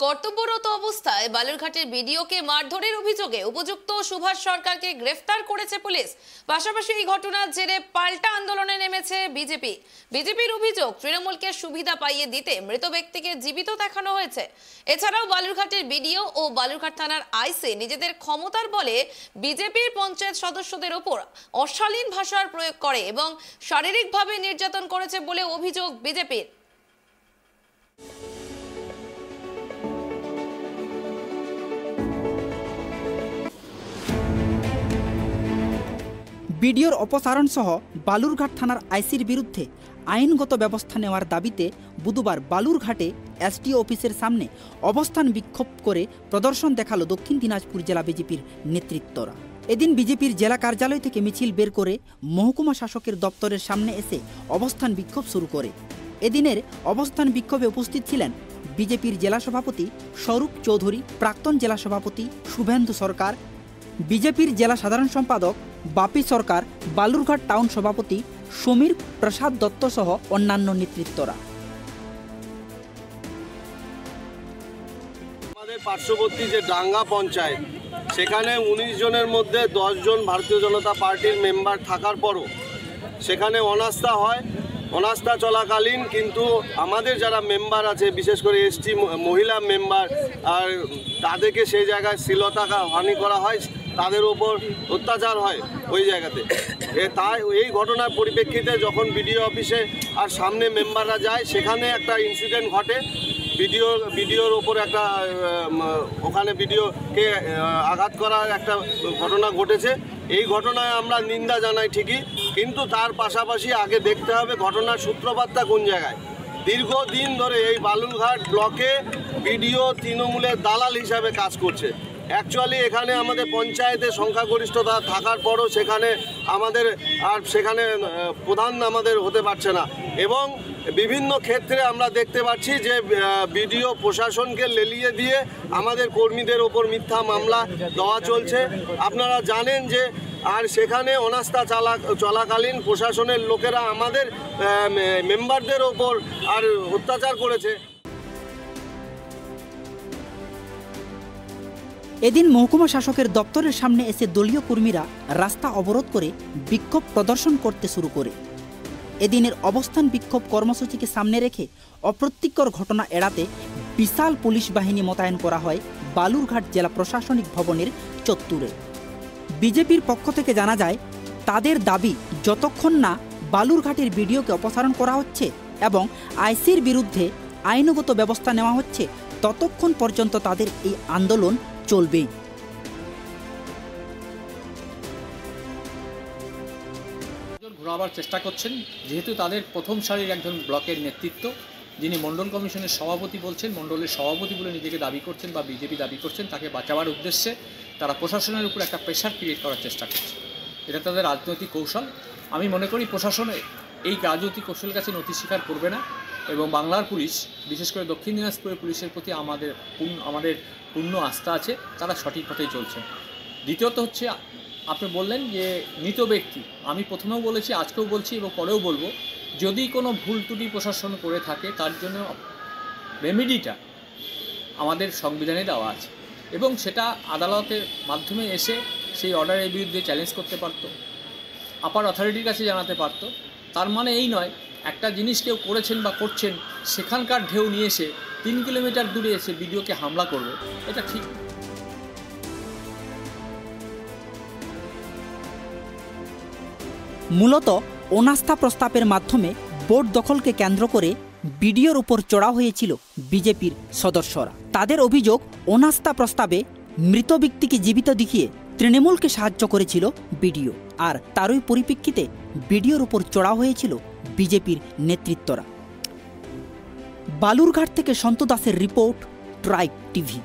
কর্তব্যরত অবস্থায় বালুরঘাটের বিডিওকে মারধরের অভিযোগে উপযুক্ত সুভাষ সরকারকে গ্রেফতার করেছে পুলিশ। পাশাপাশি এই ঘটনার জেরে পাল্টা আন্দোলনে নেমেছে বিজেপির অভিযোগ, তৃণমূলকে সুবিধা পাইয়ে দিতে মৃত ব্যক্তিকে জীবিত দেখানো হয়েছে। এছাড়াও বালুরঘাটের বিডিও ও বালুরঘাট থানার আইসি নিজেদের ক্ষমতার বলে বিজেপির পঞ্চায়েত সদস্যদের ওপর অশালীন ভাষার প্রয়োগ করে এবং শারীরিকভাবে নির্যাতন করেছে বলে অভিযোগ বিজেপির। বিডিওর অপসারণ সহ বালুরঘাট থানার আইসির বিরুদ্ধে আইনগত ব্যবস্থা নেওয়ার দাবিতে বুধবার বালুরঘাটে এসডিও অফিসের সামনে অবস্থান বিক্ষোভ করে প্রদর্শন দেখালো দক্ষিণ দিনাজপুর জেলা বিজেপির নেতৃত্বরা। এদিন বিজেপির জেলা কার্যালয় থেকে মিছিল বের করে মহকুমা শাসকের দপ্তরের সামনে এসে অবস্থান বিক্ষোভ শুরু করে। এদিনের অবস্থান বিক্ষোভে উপস্থিত ছিলেন বিজেপির জেলা সভাপতি স্বরূপ চৌধুরী, প্রাক্তন জেলা সভাপতি শুভেন্দু সরকার, বিজেপির জেলা সাধারণ সম্পাদক বাপি সরকার, বালুরঘাট টাউন সভাপতি সমীর প্রসাদ দত্ত সহ অন্যান্য নেতৃত্বরা। আমাদের পার্শ্ববর্তী যে ডাঙ্গা পঞ্চায়েত, সেখানে 19 জনের মধ্যে 10 জন ভারতীয় জনতা পার্টির মেম্বার থাকার পরও সেখানে অনাস্থা হয়। অনাস্থা চলাকালীন কিন্তু আমাদের যারা মেম্বার আছে, বিশেষ করে এসটি মহিলা মেম্বার, আর তাদেরকে সেই জায়গায় হানি করা হয়, তাদের উপর অত্যাচার হয় ওই জায়গাতে। তাই এই ঘটনার পরিপ্রেক্ষিতে যখন বিডিও অফিসে আর সামনে মেম্বাররা যায়, সেখানে একটা ইনসিডেন্ট ঘটে। বিডিওর ওপর একটা ওখানে বিডিওকে আঘাত করার একটা ঘটনা ঘটেছে। এই ঘটনায় আমরা নিন্দা জানাই ঠিকই, কিন্তু তার পাশাপাশি আগে দেখতে হবে ঘটনার সূত্রপাতটা কোন জায়গায়। দীর্ঘদিন ধরে এই বালুরঘাট ব্লকে বিডিও তৃণমূলের দালাল হিসাবে কাজ করছে। অ্যাকচুয়ালি এখানে আমাদের পঞ্চায়েতের সংখ্যাগরিষ্ঠতা থাকার পরও সেখানে প্রধান আমাদের হতে পারছে না, এবং বিভিন্ন ক্ষেত্রে আমরা দেখতে পাচ্ছি যে বিডিও প্রশাসনকে লেলিয়ে দিয়ে আমাদের কর্মীদের ওপর মিথ্যা মামলা দেওয়া চলছে। আপনারা জানেন যে আর সেখানে অনাস্থা চলাকালীন প্রশাসনের লোকেরা আমাদের মেম্বারদের ওপর আর অত্যাচার করেছে। এদিন মহকুমা শাসকের দপ্তরের সামনে এসে দলীয় কর্মীরা রাস্তা অবরোধ করে বিক্ষোভ প্রদর্শন করতে শুরু করে। এদিনের অবস্থান বিক্ষোভ কর্মসূচিকে সামনে রেখে অপ্রীতিকর ঘটনা এড়াতে বিশাল পুলিশ বাহিনী মোতায়েন করা হয় বালুরঘাট জেলা প্রশাসনিক ভবনের চত্বরে। বিজেপির পক্ষ থেকে জানা যায়, তাদের দাবি যতক্ষণ না বালুরঘাটের বিডিওকে অপসারণ করা হচ্ছে এবং আইসির বিরুদ্ধে আইনগত ব্যবস্থা নেওয়া হচ্ছে, ততক্ষণ পর্যন্ত তাদের এই আন্দোলন চলবেই। ঘোরাবার চেষ্টা করছেন, যেহেতু তাদের প্রথম সারির একজন ব্লকের নেতৃত্ব, যিনি মণ্ডল কমিশনের সভাপতি বলছেন, মণ্ডলের সভাপতি বলে নিজেকে দাবি করছেন বা বিজেপি দাবি করছেন, তাকে বাঁচাবার উদ্দেশ্যে তারা প্রশাসনের উপর একটা প্রেশার ক্রিয়েট করার চেষ্টা করছে। এটা তাদের রাজনৈতিক কৌশল। আমি মনে করি প্রশাসন এই রাজনৈতিক কৌশলের কাছে নতি স্বীকার করবে না, এবং বাংলার পুলিশ, বিশেষ করে দক্ষিণ দিনাজপুরের পুলিশের প্রতি আমাদের পূর্ণ আস্থা আছে, তারা সঠিক পথেই চলছে। দ্বিতীয়ত হচ্ছে, আপনি বললেন যে মৃত ব্যক্তি, আমি প্রথমেও বলেছি, আজকেও বলছি এবং পরেও বলবো, যদি কোনো ভুল ত্রুটি প্রশাসন করে থাকে তার জন্য রেমেডিটা আমাদের সংবিধানে দেওয়া আছে, এবং সেটা আদালতের মাধ্যমে এসে সেই অর্ডারের বিরুদ্ধে চ্যালেঞ্জ করতে পারত, আপার অথরিটির কাছে জানাতে পারত। তার মানে এই নয় একটা জিনিস কেউ করেছেন বা করছেন, সেখানকার ঢেউ নিয়ে এসে 3 কিলোমিটার দূরে এসে বিডিওকে হামলা করবে, এটা ঠিক। মূলত অনাস্থা প্রস্তাবের মাধ্যমে বোর্ড দখলকে কেন্দ্র করে বিডিওর উপর চড়া হয়েছিল বিজেপির সদস্যরা। তাদের অভিযোগ, অনাস্থা প্রস্তাবে মৃত ব্যক্তিকে জীবিত দেখিয়ে তৃণমূলকে সাহায্য করেছিল বিডিও, আর তারই পরিপ্রেক্ষিতে বিডিওর উপর চড়া হয়েছিল বিজেপির নেতৃত্বরা। বালুরঘাট থেকে সন্ত দাসের রিপোর্ট, ট্রাইব টিভি।